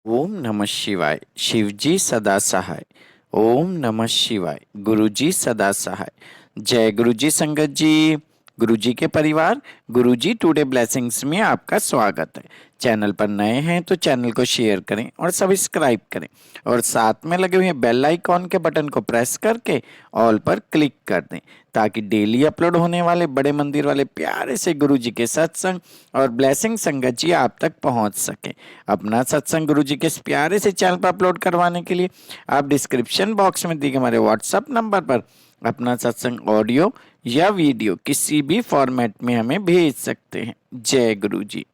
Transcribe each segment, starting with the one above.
ओम नमः शिवाय। शिवजी सदा सहाय। ओम नमः शिवाय। गुरुजी सदा सहाय। जय गुरुजी संगत जी। गुरुजी के परिवार, गुरुजी टुडे ब्लेसिंग्स में आपका स्वागत है। चैनल पर नए हैं तो चैनल को शेयर करें और सब्सक्राइब करें और साथ में लगे हुए बेल आइकॉन के बटन को प्रेस करके ऑल पर क्लिक कर दें ताकि डेली अपलोड होने वाले बड़े मंदिर वाले प्यारे से गुरुजी के सत्संग और ब्लेसिंग संगत जी आप तक पहुंच सके। अपना सत्संग गुरुजी के इस प्यारे से चैनल पर अपलोड करवाने के लिए आप डिस्क्रिप्शन बॉक्स में दिए गए हमारे व्हाट्सएप नंबर पर अपना सत्संग ऑडियो या वीडियो किसी भी फॉर्मेट में हमें भेज सकते हैं। जय गुरुजी।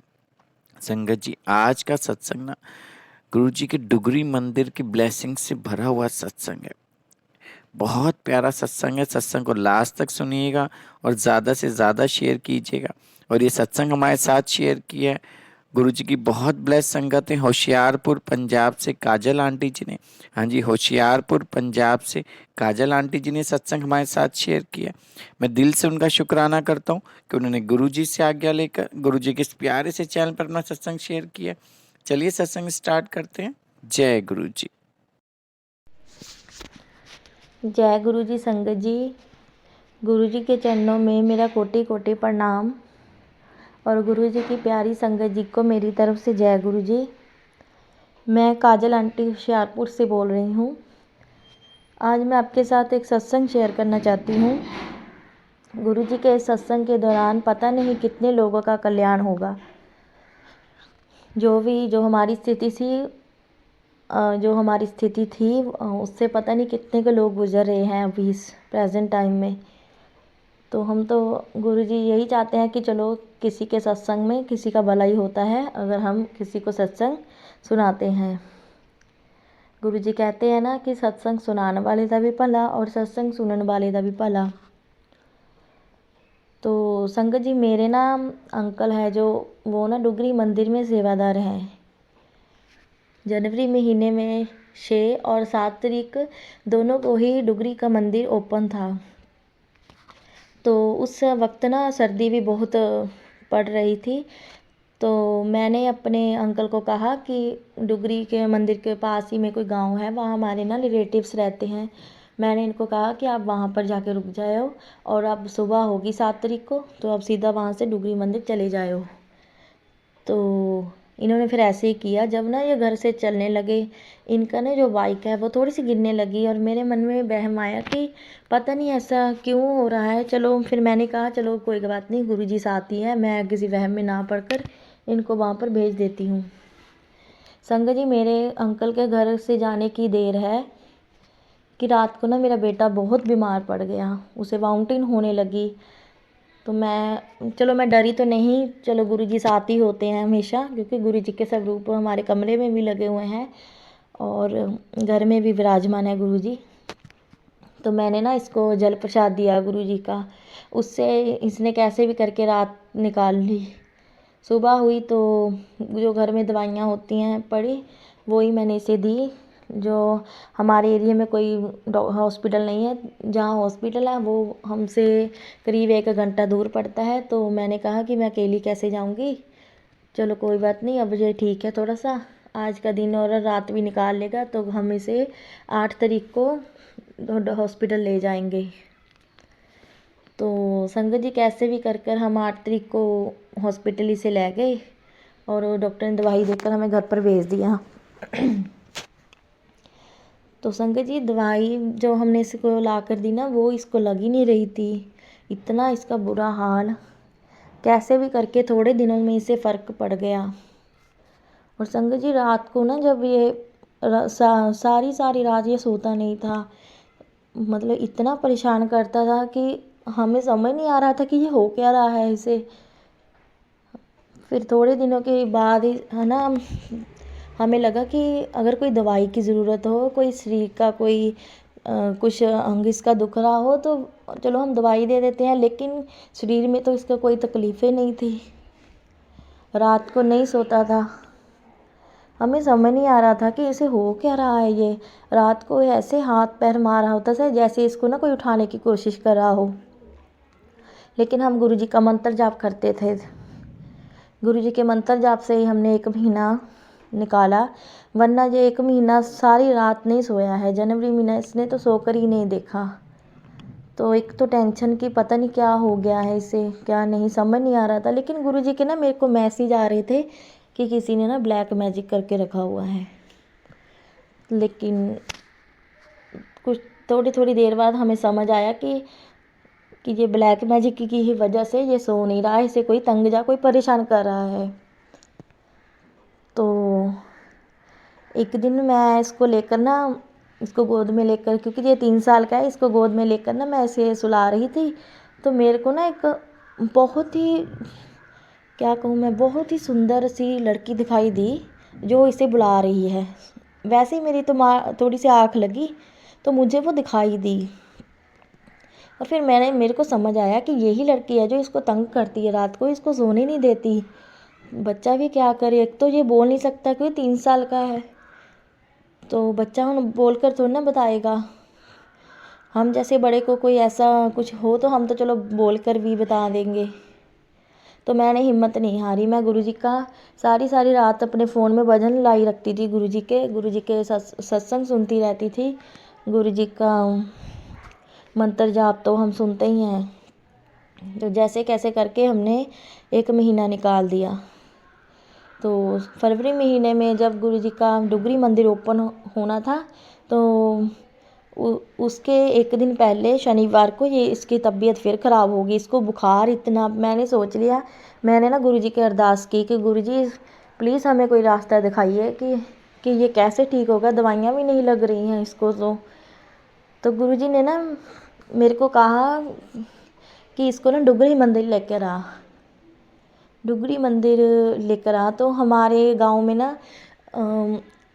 संगत जी, आज का सत्संग ना गुरुजी के डुगरी मंदिर की ब्लेसिंग से भरा हुआ सत्संग है। बहुत प्यारा सत्संग है। सत्संग को लास्ट तक सुनिएगा और ज़्यादा से ज़्यादा शेयर कीजिएगा। और ये सत्संग हमारे साथ शेयर किया है गुरुजी की बहुत ब्लेस संगत है होशियारपुर पंजाब से काजल आंटी जी ने। हाँ जी, होशियारपुर पंजाब से काजल आंटी जी ने सत्संग हमारे साथ शेयर किया। मैं दिल से उनका शुक्राना करता हूँ कि उन्होंने गुरुजी से आज्ञा लेकर गुरुजी के इस प्यारे से चैनल पर अपना सत्संग शेयर किया। चलिए सत्संग स्टार्ट करते हैं। जय गुरुजी। जय गुरु जी संगत जी। गुरु जी के चरणों में मेरा कोटि कोटि प्रणाम और गुरु जी की प्यारी संगत जी को मेरी तरफ से जय गुरु जी। मैं काजल आंटी होशियारपुर से बोल रही हूँ। आज मैं आपके साथ एक सत्संग शेयर करना चाहती हूँ। गुरु जी के इस सत्संग के दौरान पता नहीं कितने लोगों का कल्याण होगा। जो हमारी स्थिति थी उससे पता नहीं कितने के लोग गुजर रहे हैं अभी इस प्रेजेंट टाइम में। तो हम तो गुरुजी यही चाहते हैं कि चलो किसी के सत्संग में किसी का भला ही होता है अगर हम किसी को सत्संग सुनाते हैं। गुरुजी कहते हैं ना कि सत्संग सुनाने वाले का भी भला और सत्संग सुनने वाले का भी भला। तो संगत जी, मेरे ना अंकल है जो वो ना डुगरी मंदिर में सेवादार हैं। जनवरी महीने में 6 और 7 तारीख दोनों को ही डुगरी का मंदिर ओपन था। तो उस वक्त ना सर्दी भी बहुत पड़ रही थी। तो मैंने अपने अंकल को कहा कि डुगरी के मंदिर के पास ही में कोई गांव है, वहाँ हमारे ना रिलेटिव्स रहते हैं। मैंने इनको कहा कि आप वहाँ पर जाके रुक जाओ और अब सुबह होगी 7 तारीख को तो आप सीधा वहाँ से डुगरी मंदिर चले जाओ। तो इन्होंने फिर ऐसे ही किया। जब ना ये घर से चलने लगे, इनका ना जो बाइक है वो थोड़ी सी गिरने लगी और मेरे मन में वहम आया कि पता नहीं ऐसा क्यों हो रहा है। चलो फिर मैंने कहा चलो कोई बात नहीं, गुरुजी साथ ही है, मैं किसी वहम में ना पड़कर इनको वहाँ पर भेज देती हूँ। संगत जी, मेरे अंकल के घर से जाने की देर है कि रात को ना मेरा बेटा बहुत बीमार पड़ गया, उसे वाउंटिन होने लगी। तो मैं डरी तो नहीं, चलो गुरुजी साथ ही होते हैं हमेशा, क्योंकि गुरुजी के सब रूप हमारे कमरे में भी लगे हुए हैं और घर में भी विराजमान है गुरुजी। तो मैंने ना इसको जल प्रसाद दिया गुरुजी का, उससे इसने कैसे भी करके रात निकाल ली। सुबह हुई तो जो घर में दवाइयाँ होती हैं पड़ी वही मैंने इसे दी। जो हमारे एरिया में कोई हॉस्पिटल नहीं है, जहाँ हॉस्पिटल है वो हमसे करीब 1 घंटा दूर पड़ता है। तो मैंने कहा कि मैं अकेली कैसे जाऊँगी, चलो कोई बात नहीं, अब ये ठीक है थोड़ा सा, आज का दिन और रात भी निकाल लेगा तो हम इसे 8 तारीख को हॉस्पिटल ले जाएंगे। तो संगत जी, कैसे भी कर कर हम 8 तारीख को हॉस्पिटल ही से ले गए और डॉक्टर ने दवाई देकर हमें घर पर भेज दिया। तो संगत जी, दवाई जो हमने इसको ला कर दी ना वो इसको लग ही नहीं रही थी, इतना इसका बुरा हाल। कैसे भी करके थोड़े दिनों में इसे फ़र्क पड़ गया। और संगत जी, रात को ना जब ये सारी रात ये सोता नहीं था, मतलब इतना परेशान करता था कि हमें समझ नहीं आ रहा था कि ये हो क्या रहा है इसे। फिर थोड़े दिनों के बाद ही है ना हमें लगा कि अगर कोई दवाई की ज़रूरत हो, कोई शरीर का कोई कुछ अंग इसका दुख रहा हो तो चलो हम दवाई दे देते हैं, लेकिन शरीर में तो इसका कोई तकलीफ़ें नहीं थी। रात को नहीं सोता था, हमें समझ नहीं आ रहा था कि इसे हो क्या रहा है। ये रात को ऐसे हाथ पैर मार रहा होता था जैसे इसको ना कोई उठाने की कोशिश कर रहा हो। लेकिन हम गुरुजी का मंत्र जाप करते थे। गुरुजी के मंत्र जाप से ही हमने 1 महीना निकाला, वरना ये 1 महीना सारी रात नहीं सोया है। जनवरी महीना इसने तो सोकर ही नहीं देखा। तो एक तो टेंशन की पता नहीं क्या हो गया है इसे, क्या नहीं समझ नहीं आ रहा था। लेकिन गुरुजी के ना मेरे को मैसेज आ रहे थे कि किसी ने ना ब्लैक मैजिक करके रखा हुआ है। लेकिन कुछ थोड़ी देर बाद हमें समझ आया कि ये ब्लैक मैजिक की ही वजह से ये सो नहीं रहा है, इसे कोई तंग जा कोई परेशान कर रहा है। तो एक दिन मैं इसको लेकर ना, इसको गोद में लेकर, क्योंकि ये 3 साल का है, इसको गोद में लेकर ना मैं इसे सुला रही थी। तो मेरे को ना एक बहुत ही, क्या कहूँ मैं, बहुत ही सुंदर सी लड़की दिखाई दी जो इसे बुला रही है। वैसे ही मेरी तो थोड़ी सी आँख लगी तो मुझे वो दिखाई दी, और फिर मेरे को समझ आया कि यही लड़की है जो इसको तंग करती है, रात को इसको सोने नहीं देती। बच्चा भी क्या करे, एक तो ये बोल नहीं सकता क्योंकि 3 साल का है, तो बच्चा हम बोल कर थोड़ी ना बताएगा। हम जैसे बड़े को कोई ऐसा कुछ हो तो हम तो चलो बोल कर भी बता देंगे। तो मैंने हिम्मत नहीं हारी, मैं गुरुजी का सारी रात अपने फ़ोन में भजन लाई रखती थी। गुरुजी के सत्संग सुनती रहती थी। गुरुजी का मंत्र जाप तो हम सुनते ही हैं। तो जैसे कैसे करके हमने 1 महीना निकाल दिया। तो फरवरी महीने में जब गुरुजी का डुगरी मंदिर ओपन होना था, तो उसके 1 दिन पहले शनिवार को ये इसकी तबीयत फिर ख़राब होगी। इसको बुखार इतना, मैंने सोच लिया, मैंने ना गुरुजी की अरदास की कि गुरुजी प्लीज़ हमें कोई रास्ता दिखाइए कि ये कैसे ठीक होगा, दवाइयाँ भी नहीं लग रही हैं इसको। तो गुरुजी ने ना मेरे को कहा कि इसको ना डुगरी मंदिर लेकर आ, डुगरी मंदिर लेकर आ। तो हमारे गांव में ना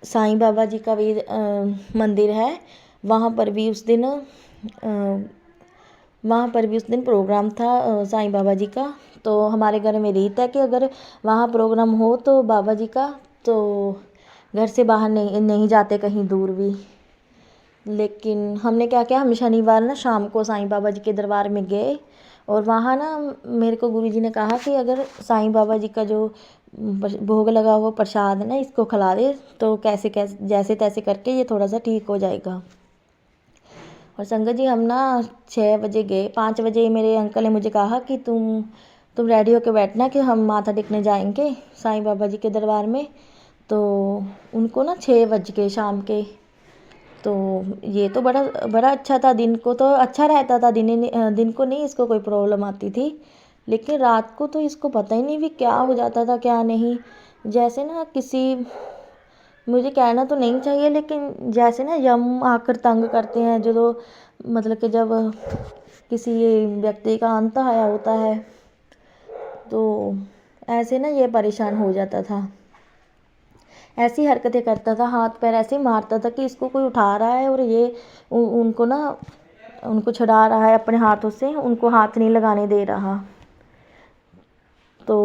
साईं बाबा जी का भी मंदिर है। वहाँ पर भी उस दिन प्रोग्राम था साईं बाबा जी का। तो हमारे घर में रीत है कि अगर वहाँ प्रोग्राम हो तो बाबा जी का, तो घर से बाहर नहीं जाते कहीं दूर भी। लेकिन हमने क्या किया, हम शनिवार ना शाम को साईं बाबा जी के दरबार में गए, और वहाँ ना मेरे को गुरुजी ने कहा कि अगर साईं बाबा जी का जो भोग लगा हुआ प्रसाद है ना, इसको खिला दे तो कैसे जैसे तैसे करके ये थोड़ा सा ठीक हो जाएगा। और संगत जी हम ना 6 बजे गए। 5 बजे मेरे अंकल ने मुझे कहा कि तुम रेडी होकर बैठना कि हम माथा टेकने जाएंगे साईं बाबा जी के दरबार में। तो उनको ना 6 बज गए शाम के। तो ये तो बड़ा अच्छा था, दिन को तो अच्छा रहता था, दिन को नहीं इसको कोई प्रॉब्लम आती थी। लेकिन रात को तो इसको पता ही नहीं भी क्या हो जाता था क्या नहीं। जैसे ना मुझे कहना तो नहीं चाहिए, लेकिन जैसे ना यम आकर तंग करते हैं, जो मतलब कि जब किसी व्यक्ति का अंत आया होता है, तो ऐसे ना ये परेशान हो जाता था। ऐसी हरकतें करता था, हाथ पैर ऐसे मारता था कि इसको कोई उठा रहा है और ये उनको छुड़ा रहा है अपने हाथों से, उनको हाथ नहीं लगाने दे रहा। तो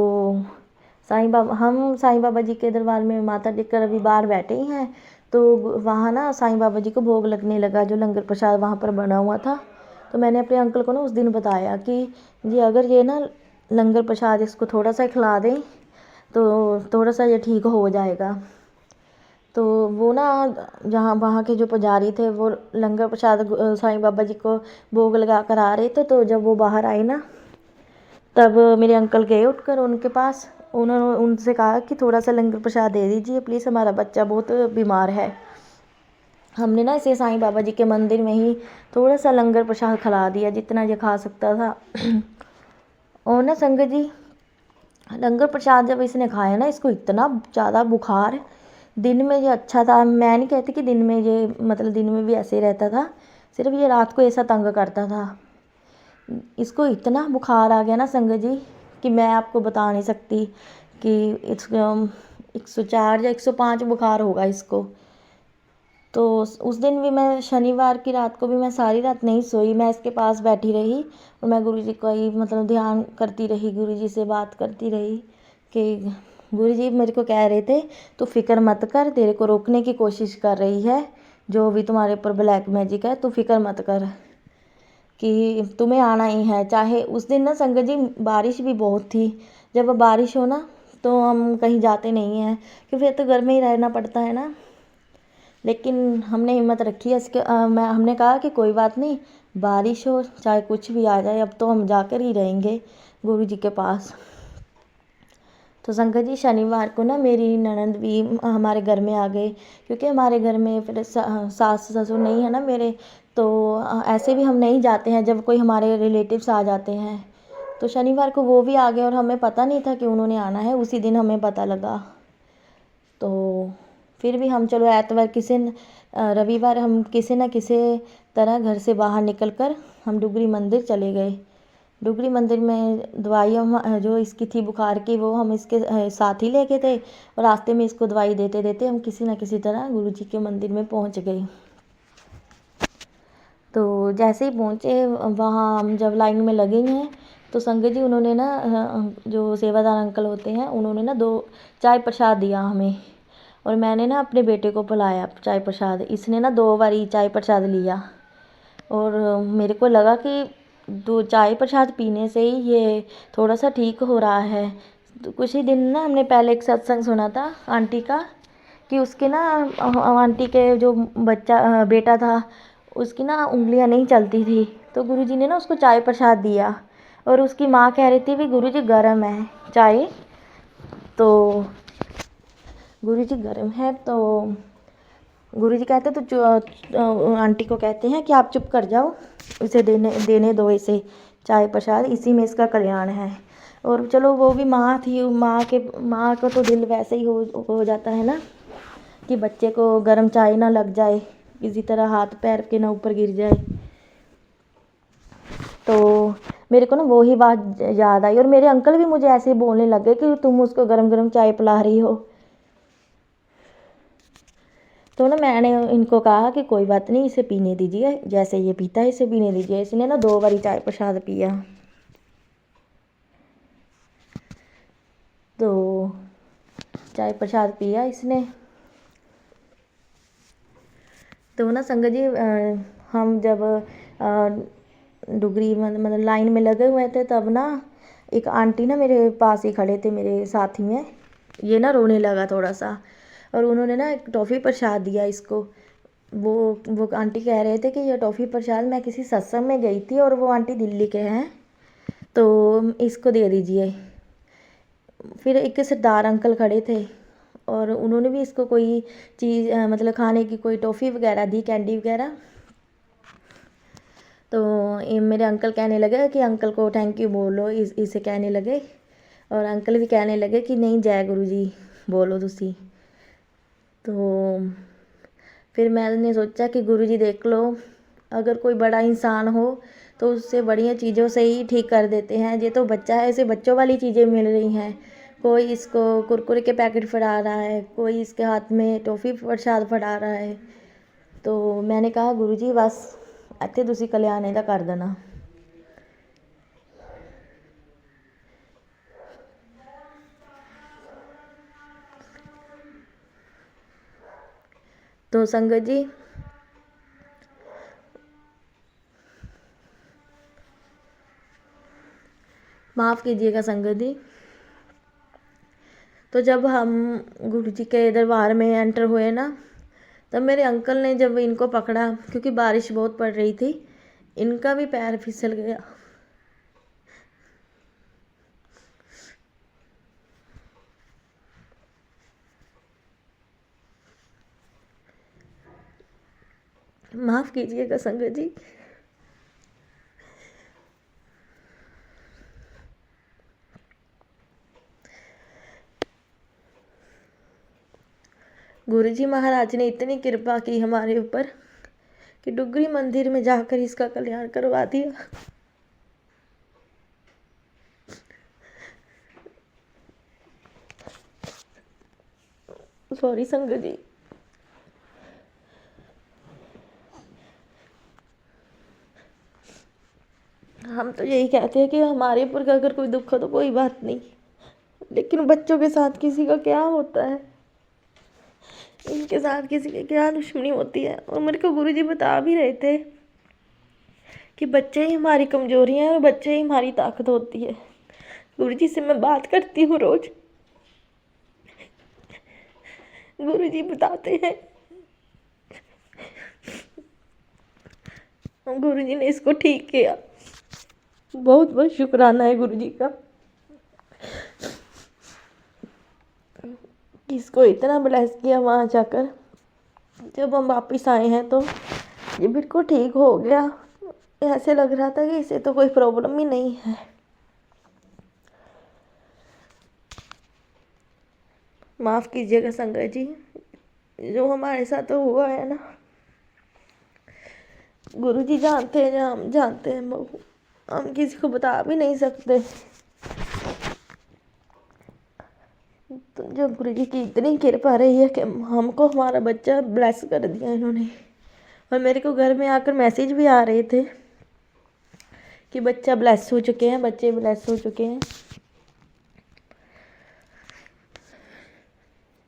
हम साईं बाबा जी के दरबार में माथा टेक कर अभी बाहर बैठे ही हैं। तो वहाँ ना साईं बाबा जी को भोग लगने लगा, जो लंगर प्रसाद वहाँ पर बना हुआ था। तो मैंने अपने अंकल को ना उस दिन बताया कि जी अगर ये ना लंगर प्रसाद इसको थोड़ा सा खिला दें तो थोड़ा सा ये ठीक हो जाएगा। तो वो ना जहाँ वहाँ के जो पुजारी थे वो लंगर प्रसाद साईं बाबा जी को भोग लगा कर आ रहे थे। तो जब वो बाहर आए ना, तब मेरे अंकल गए उठकर उनके पास, उन्होंने उनसे कहा कि थोड़ा सा लंगर प्रसाद दे दीजिए प्लीज़, हमारा बच्चा बहुत बीमार है। हमने ना इसे साईं बाबा जी के मंदिर में ही थोड़ा सा लंगर प्रसाद खिला दिया जितना ये खा सकता था। और ना संगत जी, लंगर प्रसाद जब इसने खाया ना, इसको इतना ज़्यादा बुखार, दिन में ये अच्छा था, मैं नहीं कहती कि दिन में ये मतलब दिन में भी ऐसे ही रहता था, सिर्फ ये रात को ऐसा तंग करता था। इसको इतना बुखार आ गया ना संगत जी कि मैं आपको बता नहीं सकती कि 104 या 105 बुखार होगा इसको। तो उस दिन भी मैं शनिवार की रात को भी मैं सारी रात नहीं सोई, मैं इसके पास बैठी रही और मैं गुरुजी का ही मतलब ध्यान करती रही, गुरुजी से बात करती रही कि गुरुजी मेरे को कह रहे थे तू फिक्र मत कर, तेरे को रोकने की कोशिश कर रही है जो भी तुम्हारे ऊपर ब्लैक मैजिक है, तू फिक्र मत कर कि तुम्हें आना ही है। चाहे उस दिन ना संगत जी बारिश भी बहुत थी, जब बारिश हो ना तो हम कहीं जाते नहीं हैं, क्योंकि फिर तो घर में ही रहना पड़ता है ना। लेकिन हमने हिम्मत रखी है हमने कहा कि कोई बात नहीं, बारिश हो चाहे कुछ भी आ जाए, अब तो हम जाकर ही रहेंगे गुरु जी के पास। तो संगत जी, शनिवार को ना मेरी ननंद भी हमारे घर में आ गए, क्योंकि हमारे घर में फिर सास ससुर नहीं है ना मेरे, तो ऐसे भी हम नहीं जाते हैं जब कोई हमारे रिलेटिव्स आ जाते हैं। तो शनिवार को वो भी आ गए और हमें पता नहीं था कि उन्होंने आना है, उसी दिन हमें पता लगा। तो फिर भी हम चलो रविवार हम किसी न किसी तरह घर से बाहर निकल कर हम डुगरी मंदिर चले गए। डुगरी मंदिर में दवाइयाँ जो इसकी थी बुखार की, वो हम इसके साथ ही लेके थे, और रास्ते में इसको दवाई देते देते हम किसी न किसी तरह गुरु जी के मंदिर में पहुंच गए। तो जैसे ही पहुँचे वहाँ हम जब लाइन में लगे हैं, तो संगत जी उन्होंने ना जो सेवादार अंकल होते हैं, उन्होंने ना 2 चाय प्रसाद दिया हमें, और मैंने ना अपने बेटे को पिलाया चाय प्रसाद। इसने ना 2 बारी चाय प्रसाद लिया, और मेरे को लगा कि 2 चाय प्रसाद पीने से ही ये थोड़ा सा ठीक हो रहा है। तो कुछ ही दिन ना हमने पहले एक सत्संग सुना था आंटी का, कि उसके ना आंटी के जो बेटा था, उसकी ना उंगलियां नहीं चलती थी, तो गुरुजी ने ना उसको चाय प्रसाद दिया, और उसकी माँ कह रही थी भी गुरुजी गर्म है चाय, तो गुरुजी गर्म है, तो गुरुजी कहते तो आंटी को कहते हैं कि आप चुप कर जाओ, इसे देने दो इसे चाय प्रसाद, इसी में इसका कल्याण है। और चलो वो भी माँ थी, माँ को तो दिल वैसे ही हो जाता है ना, कि बच्चे को गर्म चाय ना लग जाए, किसी तरह हाथ पैर के ना ऊपर गिर जाए। तो मेरे को ना वो ही बात याद आई, और मेरे अंकल भी मुझे ऐसे बोलने लगे कि तुम उसको गरम गरम चाय पिला रही हो। तो ना मैंने इनको कहा कि कोई बात नहीं, इसे पीने दीजिए, जैसे ये पीता है इसे पीने दीजिए। इसने ना 2 बारी चाय प्रसाद पिया। तो चाय प्रसाद पिया इसने। तो ना संगत जी हम जब डुगरी मतलब लाइन में लगे हुए थे, तब ना एक आंटी ना मेरे पास ही खड़े थे, मेरे साथी में, ये ना रोने लगा थोड़ा सा, और उन्होंने ना एक टॉफ़ी प्रसाद दिया इसको। वो आंटी कह रहे थे कि ये टॉफ़ी प्रसाद, मैं किसी सत्संग में गई थी और वो आंटी दिल्ली के हैं, तो इसको दे दीजिए। फिर एक सरदार अंकल खड़े थे, और उन्होंने भी इसको कोई चीज़ मतलब खाने की कोई टॉफ़ी वगैरह दी, कैंडी वगैरह। तो ये मेरे अंकल कहने लगे कि अंकल को थैंक यू बोलो, इसे कहने लगे, और अंकल भी कहने लगे कि नहीं जय गुरु जी बोलो तुसी। तो फिर मैंने सोचा कि गुरु जी देख लो, अगर कोई बड़ा इंसान हो तो उससे बढ़िया चीज़ों से ही ठीक कर देते हैं। ये तो बच्चा है, इसे बच्चों वाली चीज़ें मिल रही हैं, कोई इसको कुरकुरे के पैकेट फड़ा रहा है, कोई इसके हाथ में टॉफ़ी प्रसाद फड़ा रहा है। तो मैंने कहा गुरु जी बस ਇੱਥੇ ਤੁਸੀਂ कल्याण ਇਹਦਾ कर देना। तो संगत जी माफ़ कीजिएगा संगत जी। तो जब हम गुरु जी के दरबार में एंटर हुए ना, तब मेरे अंकल ने जब इनको पकड़ा, क्योंकि बारिश बहुत पड़ रही थी, इनका भी पैर फिसल गया। माफ़ कीजिएगा संगत जी। गुरुजी महाराज ने इतनी कृपा की हमारे ऊपर कि डुगरी मंदिर में जाकर इसका कल्याण करवा दिया। सॉरी संगत जी। हम तो यही कहते हैं कि हमारे ऊपर अगर कोई दुख हो तो कोई बात नहीं, लेकिन बच्चों के साथ किसी का क्या होता है, इनके साथ किसी की क्या दुश्मनी होती है। और मेरे को गुरुजी बता भी रहे थे कि बच्चे ही हमारी कमजोरी हैं और बच्चे ही हमारी ताकत होती है। गुरुजी से मैं बात करती हूँ रोज़, गुरु जी बताते हैं, गुरु जी ने इसको ठीक किया। बहुत बहुत शुक्राना है गुरु जी का, कि इसको इतना ब्लेस किया वहाँ जाकर। जब हम वापस आए हैं तो ये बिल्कुल ठीक हो गया। ऐसे लग रहा था कि इसे तो कोई प्रॉब्लम ही नहीं है। माफ़ कीजिएगा संगत जी, जो हमारे साथ तो हुआ है ना, गुरु जी जानते हैं, हम जानते हैं, हम किसी को बता भी नहीं सकते। तो जो गुरु जी की इतनी कृपा रही है कि हमको हमारा बच्चा ब्लेस कर दिया इन्होंने। और मेरे को घर में आकर मैसेज भी आ रहे थे कि बच्चा ब्लेस हो चुके हैं, बच्चे ब्लेस हो चुके हैं।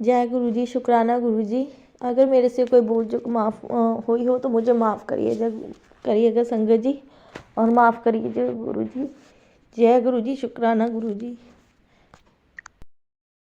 जय गुरु जी, शुक्राना गुरु जी। अगर मेरे से कोई भूल चूक माफ़ हुई हो तो मुझे माफ़ करिएगा संगत जी, और माफ़ करिए गुरु जी। जय गुरु जी, शुक्राना गुरु जी।